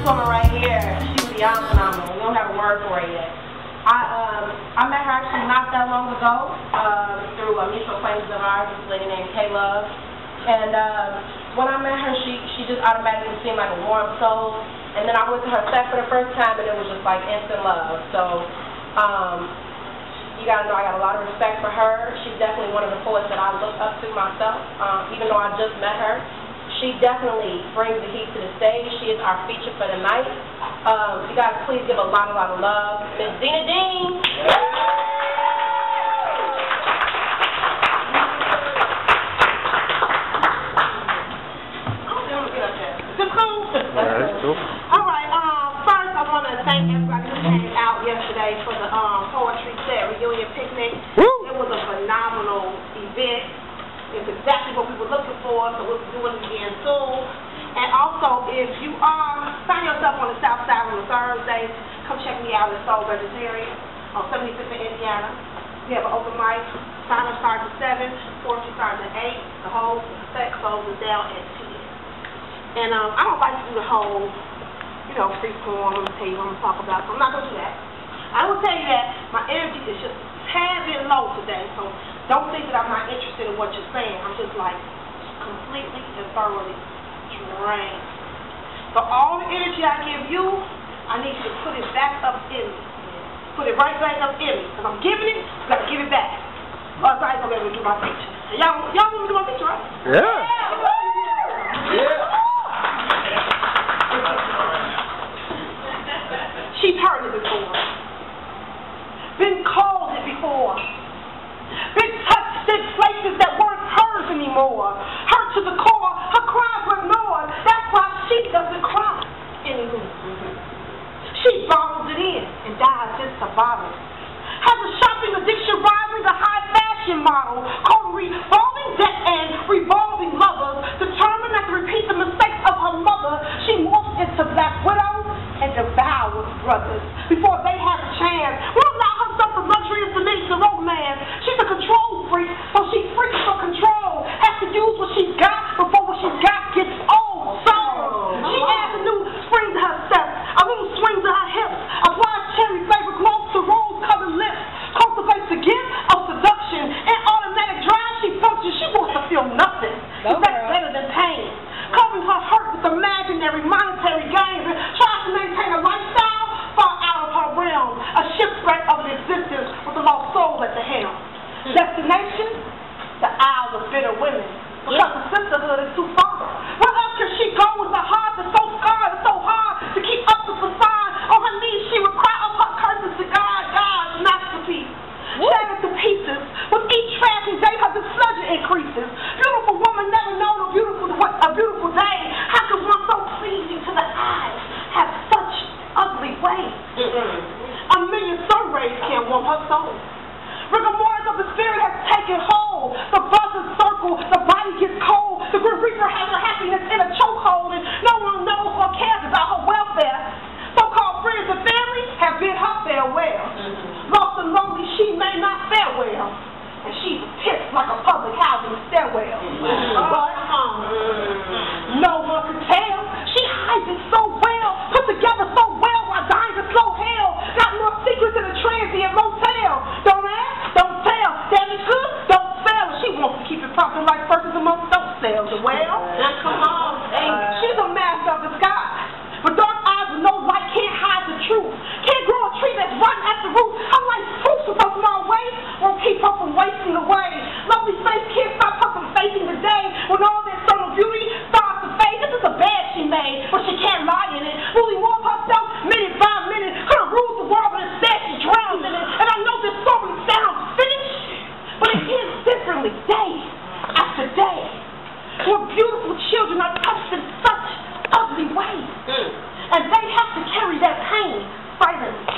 woman right here, she's beyond phenomenal. We don't have a word for her yet. I met her actually not that long ago through a mutual acquaintance of ours, this lady named K-Love. And when I met her, she just automatically seemed like a warm soul. And then I went to her set for the first time, and it was just like instant love. So you gotta know I got a lot of respect for her. She's definitely one of the poets that I look up to myself, even though I just met her. She definitely brings the heat to the stage. She is our feature for the night. You guys please give a lot of love. Miss Zena Dean. All right, first I want to thank everybody who came out yesterday for the poetry set reunion picnic. It was a phenomenal event. It's exactly what we were looking for, so we'll be doing it again soon. And also, if you find yourself on the South Side on a Thursday, come check me out at Soul Vegetarian on 75th in Indiana. We have an open mic. Sign-up starts at 7, poetry starts at 8. The whole set closes down at 10. And I don't like to do the whole, free form, I'm going to tell you what I'm going to talk about, so I'm not going to do that. I will tell you that my energy is just a tad bit low today, so don't think that I'm not interested in what you're saying. I'm just like completely and thoroughly drained. So all the energy I give you, I need you to put it back up in me. Put it right back up in me. Because I'm giving it, you got to give it back. Otherwise I ain't going to be able to do my feature. Y'all want me to do my feature, right? Yeah. She's heard it before. Been called it before. Been touched in places that weren't hers anymore. Hurt to the core, her cries were ignored. That's why she doesn't cry anymore. She bottles it in and dies just to bottle. Has a shopping addiction rivaling the high fashion model called revolving debt and revolving lovers. Determined not to repeat the mistakes of her mother, she morphs into Black Widow and devours brothers before they have a chance. Will allow herself the luxury of the romance. She's a control freak, so she freaks for control. Has to use what she's got before what she's got gets old. So she adds a new spring to her step, a little swing to her hips, applies cherry flavored gloves to rose-colored lips, cultivates the gift of seduction. In automatic drive, she functions. She wants to feel nothing. That's better than pain. Covering her hurt with imaginary monetary gains and tries to maintain a lifestyle far out of her realm. A shipwreck of an existence with a lost soul at the helm. Destination? The Isle of Bitter Women. Because the sisterhood is too far. Where else can she go with a heart that's so scarred and so hard to keep up the facade? On her knees she would cry up her curses to God, God's masterpiece. Shattered to pieces. With each passing day her displeasure increases. Beautiful woman never known a beautiful day. How could one so pleasing to the eyes have such ugly ways? A million sun rays can't warm her soul. Rigor mortis of the spirit has taken hold. The buzzes circle, the body gets cold. The Grim Reaper has her happiness in a chokehold, and no one knows or cares about her welfare. So-called friends and family have bid her farewell. Lost and lonely, she may not fare well, and she's pissed like a public housing stairwell. But no one can tell. She hides it so well, put together so well while dying to slow hell. Got more secrets in a transient motel. Don't ask, don't tell. Damage good, don't sell. She wants to keep it popping like first amongst those sales. Well, come on. She's a master of disguise. But dark eyes with no light can't hide the truth. Can't grow a tree that's rotten at the root. Her life's proof with her small waist won't keep her from wasting away. Lovely face can't stop her from facing the day when all the external beauty starts to fade. This is a bed she made, but she can't lie in it. Really warm herself minute by minute. Could've ruled the world, but instead she drowns in it. And I know this story sounds finished, but it ends differently day after day. Where beautiful children are touched in such ugly ways. And they have to carry that pain silently.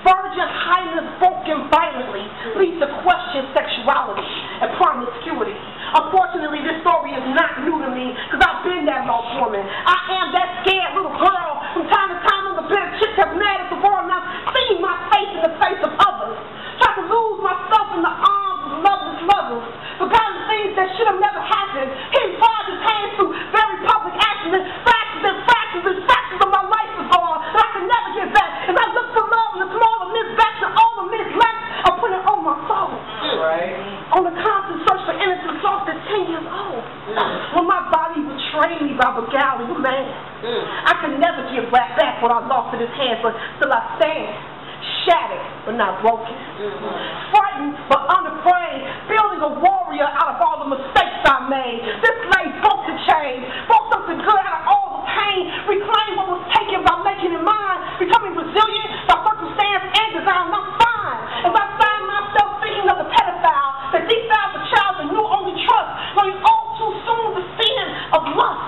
Virgin highness broken violently leads to question sexuality and promiscuity. Unfortunately, this story is not new to me, because I've been that lost woman. I am that scared little girl. From time to time, I'm the bitter chick that's mad at the world, and I've seen my face in the face of others. Tried to lose myself in the arms of loveless lovers. Forgotten things that should have never happened. Hidden projects hands through very public accidents. Fractures and fractures and fractures of my life. trained me by beguiling a man. I could never give back what I lost in his hands, but still I stand, shattered but not broken. Frightened but unafraid, building a warrior out of all the mistakes I made. This blade broke the chain, broke something good out of all the pain, reclaimed what was taken by making it mine, becoming resilient by circumstance and design. I'm fine as I find myself thinking of the pedophile that defiled the child and knew only trust, knowing all too soon the sin of lust.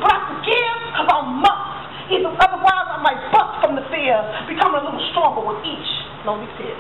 But I forgive because I must. Otherwise I might bust from the fear, becoming a little stronger with each lonely tear.